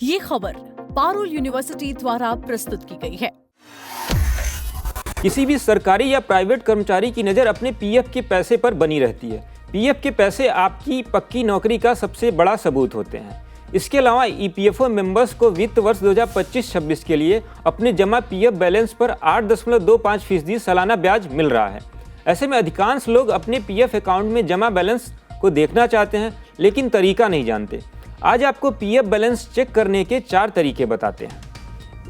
ये खबर पारुल यूनिवर्सिटी द्वारा प्रस्तुत की गई है। किसी भी सरकारी या प्राइवेट कर्मचारी की नज़र अपने पीएफ के पैसे पर बनी रहती है। पीएफ के पैसे आपकी पक्की नौकरी का सबसे बड़ा सबूत होते हैं। इसके अलावा ईपीएफओ मेंबर्स को वित्त वर्ष 2025-26 के लिए अपने जमा पीएफ बैलेंस पर 8.25% सालाना ब्याज मिल रहा है। ऐसे में अधिकांश लोग अपने पीएफ अकाउंट में जमा बैलेंस को देखना चाहते हैं, लेकिन तरीका नहीं जानते। आज आपको पीएफ बैलेंस चेक करने के 4 तरीके बताते हैं।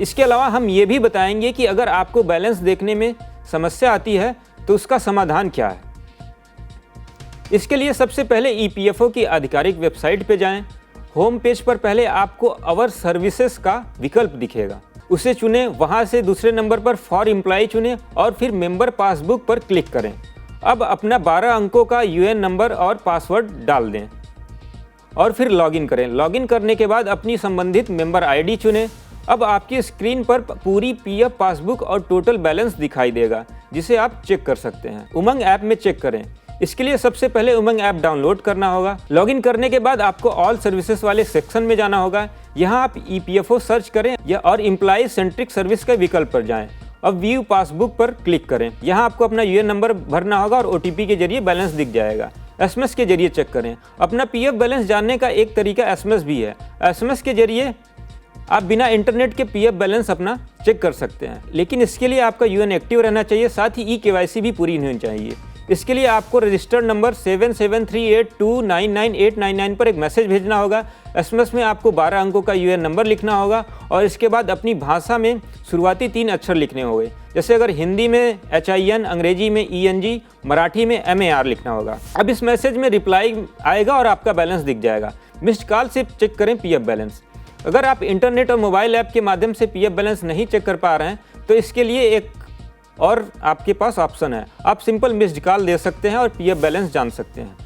इसके अलावा हम ये भी बताएंगे कि अगर आपको बैलेंस देखने में समस्या आती है तो उसका समाधान क्या है। इसके लिए सबसे पहले ईपीएफओ की आधिकारिक वेबसाइट पर जाएं। होम पेज पर पहले आपको अवर सर्विसेज का विकल्प दिखेगा, उसे चुनें। वहां से दूसरे नंबर पर फॉर एम्प्लॉय चुनें और फिर मेंबर पासबुक पर क्लिक करें। अब अपना 12 अंकों का यूएन नंबर और पासवर्ड डाल दें और फिर लॉगिन करें। लॉगिन करने के बाद अपनी संबंधित मेंबर आईडी चुनें। अब आपकी स्क्रीन पर पूरी पीएफ पासबुक और टोटल बैलेंस दिखाई देगा, जिसे आप चेक कर सकते हैं। उमंग ऐप में चेक करें। इसके लिए सबसे पहले उमंग ऐप डाउनलोड करना होगा। लॉगिन करने के बाद आपको ऑल सर्विसेज वाले सेक्शन में जाना होगा। यहाँ आप ईपीएफओ सर्च करें या और एम्प्लॉय सेंट्रिक सर्विस के विकल्प पर जाएं। अब व्यू पासबुक पर क्लिक करें। यहाँ आपको अपना यूएन नंबर भरना होगा और ओटीपी के जरिए बैलेंस दिख जाएगा। एसएमएस के जरिए चेक करें। अपना पीएफ बैलेंस जानने का एक तरीका एसएमएस भी है। एसएमएस के जरिए आप बिना इंटरनेट के पीएफ बैलेंस अपना चेक कर सकते हैं, लेकिन इसके लिए आपका यूएन एक्टिव रहना चाहिए। साथ ही ई-केवाईसी भी पूरी होनी चाहिए। इसके लिए आपको रजिस्टर्ड नंबर 7738299899 पर एक मैसेज भेजना होगा। एसएमएस में आपको 12 अंकों का यूएन नंबर लिखना होगा और इसके बाद अपनी भाषा में शुरुआती 3 अक्षर लिखने होंगे। जैसे अगर हिंदी में HIN, अंग्रेजी में ENG, मराठी में MAR लिखना होगा। अब इस मैसेज में रिप्लाई आएगा और आपका बैलेंस दिख जाएगा। मिस्ड कॉल से चेक करें पीएफ बैलेंस। अगर आप इंटरनेट और मोबाइल ऐप के माध्यम से पीएफ बैलेंस नहीं चेक कर पा रहे हैं तो इसके लिए एक और आपके पास ऑप्शन है। आप सिंपल मिस्ड कॉल दे सकते हैं और पीएफ बैलेंस जान सकते हैं।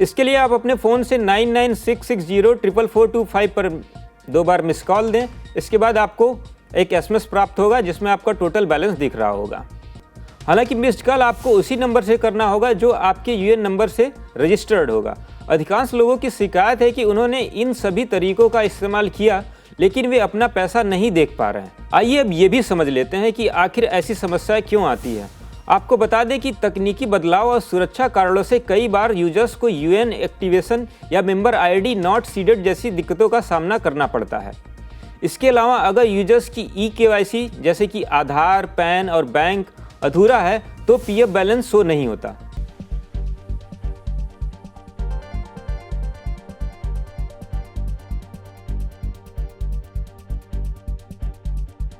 इसके लिए आप अपने फ़ोन से 9966044425 पर 2 बार मिस कॉल दें। इसके बाद आपको एक एसएमएस प्राप्त होगा जिसमें आपका टोटल बैलेंस दिख रहा होगा। हालांकि मिस्ड कॉल आपको उसी नंबर से करना होगा जो आपके यूएन नंबर से रजिस्टर्ड होगा। अधिकांश लोगों की शिकायत है कि उन्होंने इन सभी तरीकों का इस्तेमाल किया, लेकिन वे अपना पैसा नहीं देख पा रहे हैं। आइए अब ये भी समझ लेते हैं कि आखिर ऐसी समस्या क्यों आती है। आपको बता दें कि तकनीकी बदलाव और सुरक्षा कारणों से कई बार यूजर्स को यूएन एक्टिवेशन या मेंबर आईडी नॉट सीडेड जैसी दिक्कतों का सामना करना पड़ता है। इसके अलावा अगर यूजर्स की ई-केवाईसी जैसे कि आधार, पैन और बैंक अधूरा है तो पीएफ बैलेंस शो नहीं होता।